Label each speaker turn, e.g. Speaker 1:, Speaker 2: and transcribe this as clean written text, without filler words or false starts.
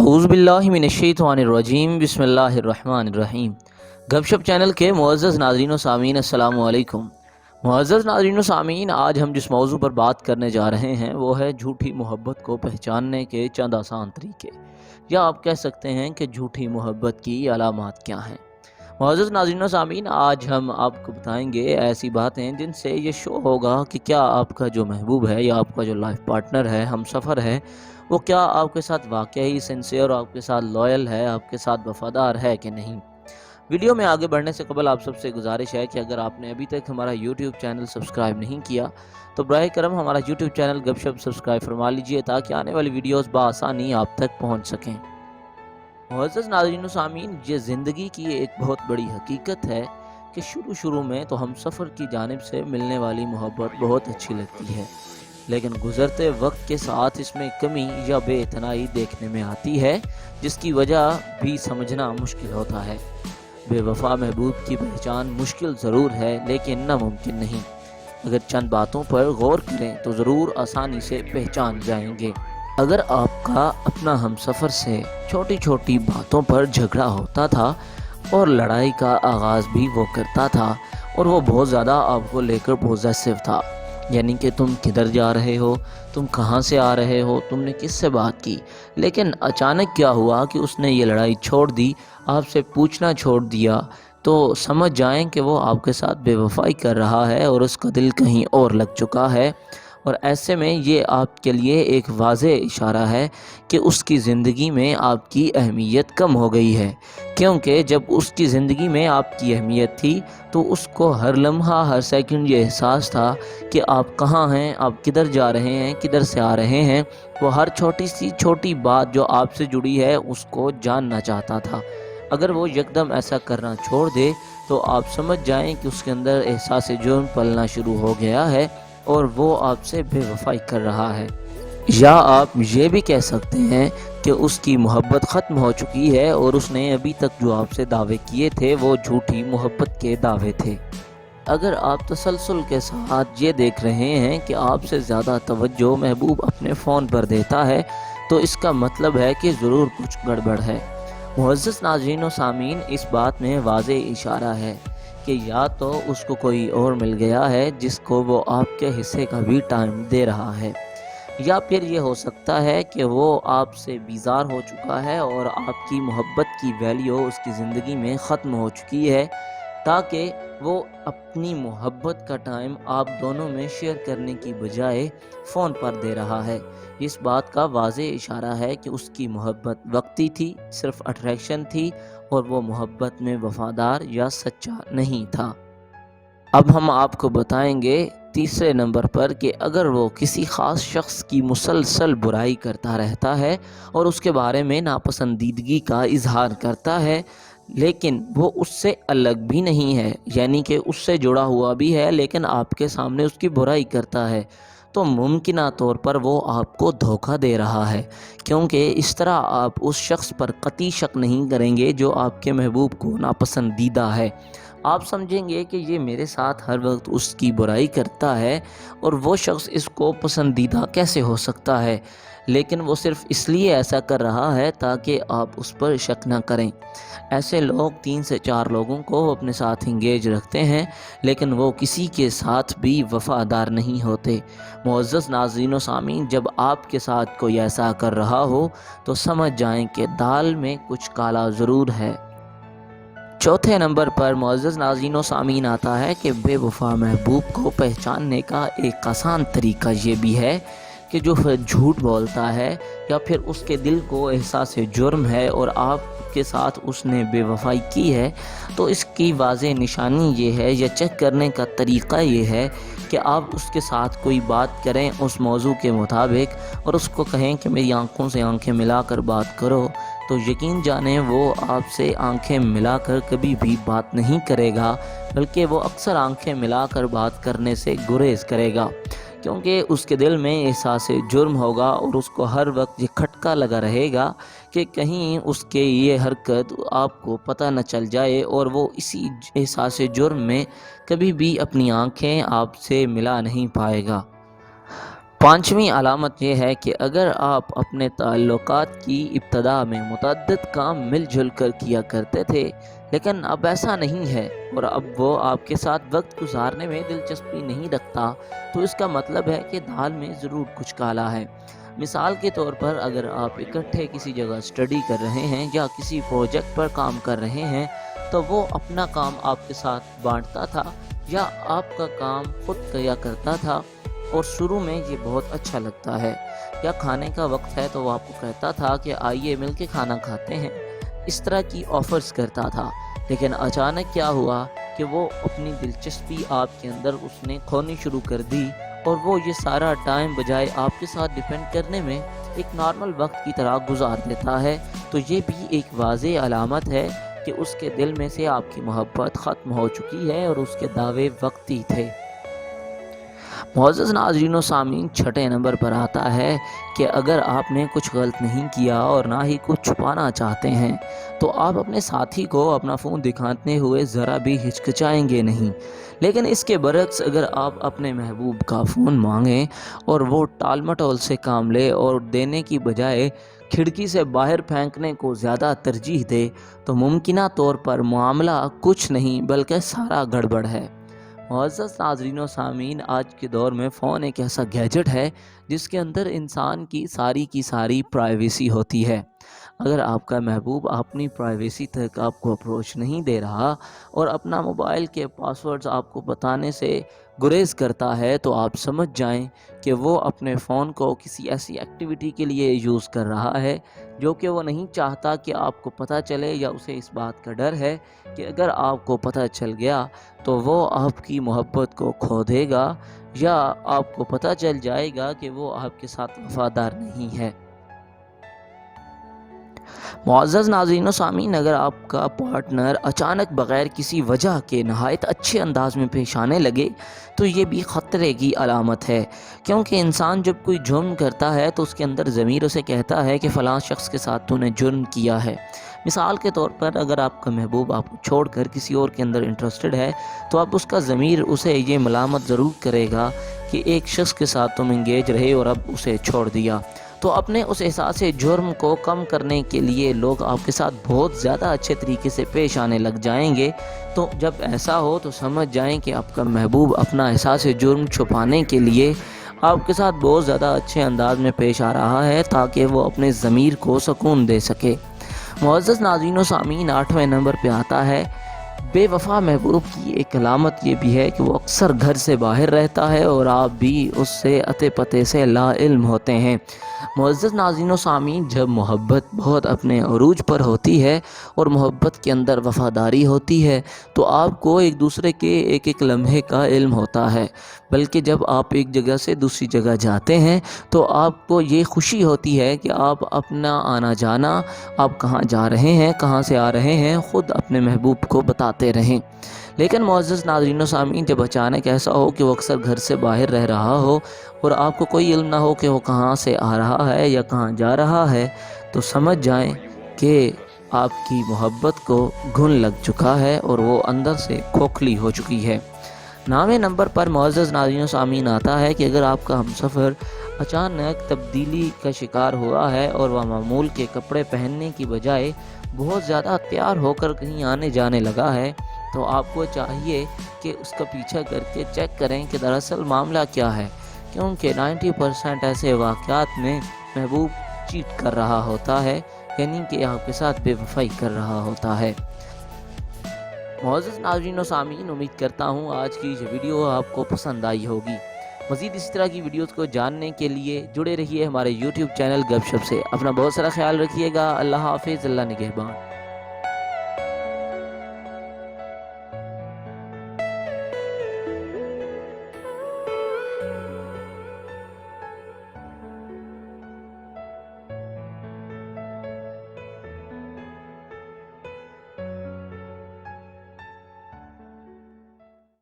Speaker 1: अऊज़ु बिल्लाहि मिनश्शैतानिर्रजीम बिस्मिल्लाहिर्रहमानिर्रहीम। गपशप चैनल के मुअज़्ज़ज़ नाज़रीन व सामीन अस्सलामु अलैकुम। मुअज़्ज़ज़ नाज़रीन व सामीन, आज हम जिस मौजू पर बात करने जा रहे हैं वो है झूठी मोहब्बत को पहचानने के चंद आसान तरीके, या आप कह सकते हैं कि झूठी मोहब्बत की अलामात क्या हैं। मुअज़्ज़ज़ नाज़रीन व सामीन, आज हम आपको बताएंगे ऐसी बातें जिनसे ये शो होगा कि क्या आपका जो महबूब है या आपका जो लाइफ पार्टनर है, हमसफ़र है, वो क्या आपके साथ वाकई सिंसियर, आपके साथ लॉयल है, आपके साथ वफ़ादार है कि नहीं। वीडियो में आगे बढ़ने से कबल आप सबसे गुजारिश है कि अगर आपने अभी तक हमारा यूट्यूब चैनल सब्सक्राइब नहीं किया तो बराए करम हमारा यूट्यूब चैनल गपशप सब्सक्राइब फरमा लीजिए, ताकि आने वाली वीडियोस बआसानी आप तक पहुंच सकें। मुअज़्ज़ज़ नाज़रीन व सामीन, ये ज़िंदगी की एक बहुत बड़ी हकीकत है कि शुरू में तो हम सफ़र की जानिब से मिलने वाली मोहब्बत बहुत अच्छी लगती है, लेकिन गुज़रते वक्त के साथ इसमें कमी या बेइतनाई देखने में आती है, जिसकी वजह भी समझना मुश्किल होता है। बेवफा महबूब की पहचान मुश्किल ज़रूर है, लेकिन नामुमकिन नहीं। अगर चंद बातों पर गौर करें तो ज़रूर आसानी से पहचान जाएंगे। अगर आपका अपना हमसफ़र से छोटी छोटी बातों पर झगड़ा होता था और लड़ाई का आगाज़ भी वो करता था, और वो बहुत ज़्यादा आपको लेकर पॉजेसिव था, यानी कि तुम किधर जा रहे हो, तुम कहाँ से आ रहे हो, तुमने किससे बात की, लेकिन अचानक क्या हुआ कि उसने ये लड़ाई छोड़ दी, आपसे पूछना छोड़ दिया, तो समझ जाएं कि वो आपके साथ बेवफाई कर रहा है और उसका दिल कहीं और लग चुका है। और ऐसे में ये आपके लिए एक वाज़े इशारा है कि उसकी ज़िंदगी में आपकी अहमियत कम हो गई है, क्योंकि जब उसकी ज़िंदगी में आपकी अहमियत थी तो उसको हर लम्हा हर सेकंड ये एहसास था कि आप कहाँ हैं, आप किधर जा रहे हैं, किधर से आ रहे हैं। वो हर छोटी सी छोटी बात जो आपसे जुड़ी है उसको जानना चाहता था। अगर वो यकदम ऐसा करना छोड़ दे तो आप समझ जाएं कि उसके अंदर एहसास जुर्म पलना शुरू हो गया है और वो आपसे बेवफाई कर रहा है। या आप ये भी कह सकते हैं कि उसकी मोहब्बत ख़त्म हो चुकी है और उसने अभी तक जो आपसे दावे किए थे वो झूठी मोहब्बत के दावे थे। अगर आप तसलसल के साथ ये देख रहे हैं कि आपसे ज़्यादा तवज्जो महबूब अपने फ़ोन पर देता है, तो इसका मतलब है कि ज़रूर कुछ गड़बड़ है। मुअज़्ज़ज़ नाज़रीन व सामीन, इस बात में वाज़े इशारा है कि या तो उसको कोई और मिल गया है जिसको वो आपके हिस्से का भी टाइम दे रहा है, या फिर ये हो सकता है कि वो आपसे बीज़ार हो चुका है और आपकी मोहब्बत की वैल्यू उसकी ज़िंदगी में ख़त्म हो चुकी है, ताकि वो अपनी मोहब्बत का टाइम आप दोनों में शेयर करने की बजाय फ़ोन पर दे रहा है। इस बात का वाज़े इशारा है कि उसकी मोहब्बत वक्ती थी, सिर्फ अट्रैक्शन थी, और वो मोहब्बत में वफ़ादार या सच्चा नहीं था। अब हम आपको बताएंगे तीसरे नंबर पर कि अगर वो किसी ख़ास शख्स की मुसलसल बुराई करता रहता है और उसके बारे में नापसंदीदगी का इजहार करता है, लेकिन वो उससे अलग भी नहीं है, यानी कि उससे जुड़ा हुआ भी है, लेकिन आपके सामने उसकी बुराई करता है, तो मुमकिना तौर पर वो आपको धोखा दे रहा है, क्योंकि इस तरह आप उस शख्स पर कतई शक नहीं करेंगे जो आपके महबूब को नापसंदीदा है। आप समझेंगे कि ये मेरे साथ हर वक्त उसकी बुराई करता है और वो शख्स इसको पसंदीदा कैसे हो सकता है, लेकिन वो सिर्फ़ इसलिए ऐसा कर रहा है ताकि आप उस पर शक ना करें। ऐसे लोग 3 से 4 लोगों को अपने साथ इंगेज रखते हैं, लेकिन वो किसी के साथ भी वफ़ादार नहीं होते। मुअज़्ज़ज़ नाज़रीन व सामीन, जब आपके साथ कोई ऐसा कर रहा हो तो समझ जाएं कि दाल में कुछ काला ज़रूर है। चौथे नंबर पर मुअज़्ज़ज़ नाज़रीन व सामीन आता है कि बेवफ़ा महबूब को पहचानने का एक आसान तरीका ये भी है कि जो झूठ बोलता है या फिर उसके दिल को एहसास जुर्म है और आपके साथ उसने बेवफ़ाई की है, तो इसकी वाज़े निशानी ये है या चेक करने का तरीक़ा ये है कि आप उसके साथ कोई बात करें उस मौजू के मुताबिक और उसको कहें कि मेरी आंखों से आंखें मिलाकर बात करो, तो यकीन जाने वो आपसे आंखें मिलाकर कभी भी बात नहीं करेगा, बल्कि वो अक्सर आंखें मिलाकर बात करने से गुरेज करेगा, क्योंकि उसके दिल में एहसास जुर्म होगा और उसको हर वक्त ये खटका लगा रहेगा कि कहीं उसके ये हरकत आपको पता न चल जाए और वो इसी एहसास जुर्म में कभी भी अपनी आंखें आपसे मिला नहीं पाएगा। पांचवी علامت یہ ہے کہ اگر آپ اپنے تعلقات کی ابتدا میں متعدد کام مل جل کر کیا کرتے تھے لیکن اب ایسا نہیں ہے اور اب وہ آپ کے ساتھ وقت گزارنے میں دلچسپی نہیں رکھتا، تو اس کا مطلب ہے کہ دال میں ضرور کچھ کالا ہے۔ مثال کے طور پر اگر آپ اکٹھے کسی جگہ اسٹڈی کر رہے ہیں یا کسی پروجیکٹ پر کام کر رہے ہیں تو وہ اپنا کام آپ کے ساتھ بانٹتا تھا یا آپ کا کام خود کیا کرتا تھا، اور شروع میں یہ بہت اچھا لگتا ہے۔ یا کھانے کا وقت ہے تو وہ آپ کو کہتا تھا کہ آئیے مل کے کھانا کھاتے ہیں، اس طرح کی آفرز کرتا تھا۔ لیکن اچانک کیا ہوا کہ وہ اپنی دلچسپی آپ کے اندر اس نے کھونی شروع کر دی، اور وہ یہ سارا ٹائم بجائے آپ کے ساتھ ڈیپینڈ کرنے میں ایک نارمل وقت کی طرح گزار دیتا ہے، تو یہ بھی ایک واضح علامت ہے کہ اس کے دل میں سے آپ کی محبت ختم ہو چکی ہے اور اس کے دعوے وقتی تھے۔ معزز ناظرین و سامعین، چھٹے نمبر پر آتا ہے کہ اگر آپ نے کچھ غلط نہیں کیا اور نہ ہی کچھ چھپانا چاہتے ہیں تو آپ اپنے ساتھی کو اپنا فون دکھاتے ہوئے ذرا بھی ہچکچائیں گے نہیں، لیکن اس کے برعکس اگر آپ اپنے محبوب کا فون مانگیں اور وہ ٹال مٹول سے کام لے اور دینے کی بجائے کھڑکی سے باہر پھینکنے کو زیادہ ترجیح دے تو ممکنہ طور پر معاملہ کچھ نہیں بلکہ سارا گڑبڑ ہے۔ معزز ناظرین و سامعین، آج کے دور میں فون ایک ایسا گیجٹ ہے جس کے اندر انسان کی ساری پرائیویسی ہوتی ہے۔ اگر آپ کا محبوب اپنی پرائیویسی تک آپ کو اپروچ نہیں دے رہا اور اپنا موبائل کے پاسورڈز آپ کو بتانے سے گریز کرتا ہے تو آپ سمجھ جائیں کہ وہ اپنے فون کو کسی ایسی ایکٹیویٹی کے لیے یوز کر رہا ہے جو کہ وہ نہیں چاہتا کہ آپ کو پتہ چلے، یا اسے اس بات کا ڈر ہے کہ اگر آپ کو پتہ چل گیا تو وہ آپ کی محبت کو کھو دے گا، یا آپ کو پتہ چل جائے گا کہ وہ آپ کے ساتھ وفادار نہیں ہے۔ معزز ناظرین و سامعین، اگر آپ کا پارٹنر اچانک بغیر کسی وجہ کے نہایت اچھے انداز میں پیش آنے لگے تو یہ بھی خطرے کی علامت ہے، کیونکہ انسان جب کوئی جرم کرتا ہے تو اس کے اندر ضمیر اسے کہتا ہے کہ فلاں شخص کے ساتھ تو نے جرم کیا ہے۔ مثال کے طور پر اگر آپ کا محبوب آپ کو چھوڑ کر کسی اور کے اندر انٹرسٹڈ ہے تو اب اس کا ضمیر اسے یہ ملامت ضرور کرے گا کہ ایک شخص کے ساتھ تم انگیج رہے اور اب اسے چھوڑ دیا۔ تو اپنے اس احساس جرم کو کم کرنے کے لیے لوگ آپ کے ساتھ بہت زیادہ اچھے طریقے سے پیش آنے لگ جائیں گے۔ تو جب ایسا ہو تو سمجھ جائیں کہ آپ کا محبوب اپنا احساس جرم چھپانے کے لیے آپ کے ساتھ بہت زیادہ اچھے انداز میں پیش آ رہا ہے تاکہ وہ اپنے ضمیر کو سکون دے سکے۔ معزز ناظرین و سامعین، 8ویں نمبر پہ آتا ہے بے وفا محبوب کی ایک علامت یہ بھی ہے کہ وہ اکثر گھر سے باہر رہتا ہے اور آپ بھی اس سے اتے پتے سے لا علم ہوتے ہیں۔ معزز ناظرین و سامعین، جب محبت بہت اپنے عروج پر ہوتی ہے اور محبت کے اندر وفاداری ہوتی ہے تو آپ کو ایک دوسرے کے ایک ایک لمحے کا علم ہوتا ہے، بلکہ جب آپ ایک جگہ سے دوسری جگہ جاتے ہیں تو آپ کو یہ خوشی ہوتی ہے کہ آپ اپنا آنا جانا، آپ کہاں جا رہے ہیں، کہاں سے آ رہے ہیں، خود اپنے محبوب کو بتاتے رہیں۔ لیکن معزز ناظرین و سامعین، جب اچانک ایسا ہو کہ وہ اکثر گھر سے باہر رہ رہا ہو اور آپ کو کوئی علم نہ ہو کہ وہ کہاں سے آ رہا ہے یا کہاں جا رہا ہے تو سمجھ جائیں کہ آپ کی محبت کو گھن لگ چکا ہے اور وہ اندر سے کھوکھلی ہو چکی ہے۔ 9ویں نمبر پر معزز ناظرین و سامعین آتا ہے کہ اگر آپ کا ہمسفر اچانک تبدیلی کا شکار ہوا ہے اور وہ معمول کے کپڑے پہننے کی بجائے بہت زیادہ تیار ہو کر کہیں آنے جانے لگا ہے تو آپ کو چاہیے کہ اس کا پیچھا کر کے چیک کریں کہ دراصل معاملہ کیا ہے، کیونکہ 90% ایسے واقعات میں محبوب چیٹ کر رہا ہوتا ہے، یعنی کہ آپ کے ساتھ بے وفائی کر رہا ہوتا ہے۔ معزز ناظرین و سامعین، امید کرتا ہوں آج کی یہ ویڈیو آپ کو پسند آئی ہوگی۔ مزید اس طرح کی ویڈیوز کو جاننے کے لیے جڑے رہیے ہمارے YouTube چینل گپ شپ سے۔ اپنا بہت سارا خیال رکھیے گا۔ اللہ حافظ، اللہ نگہبان۔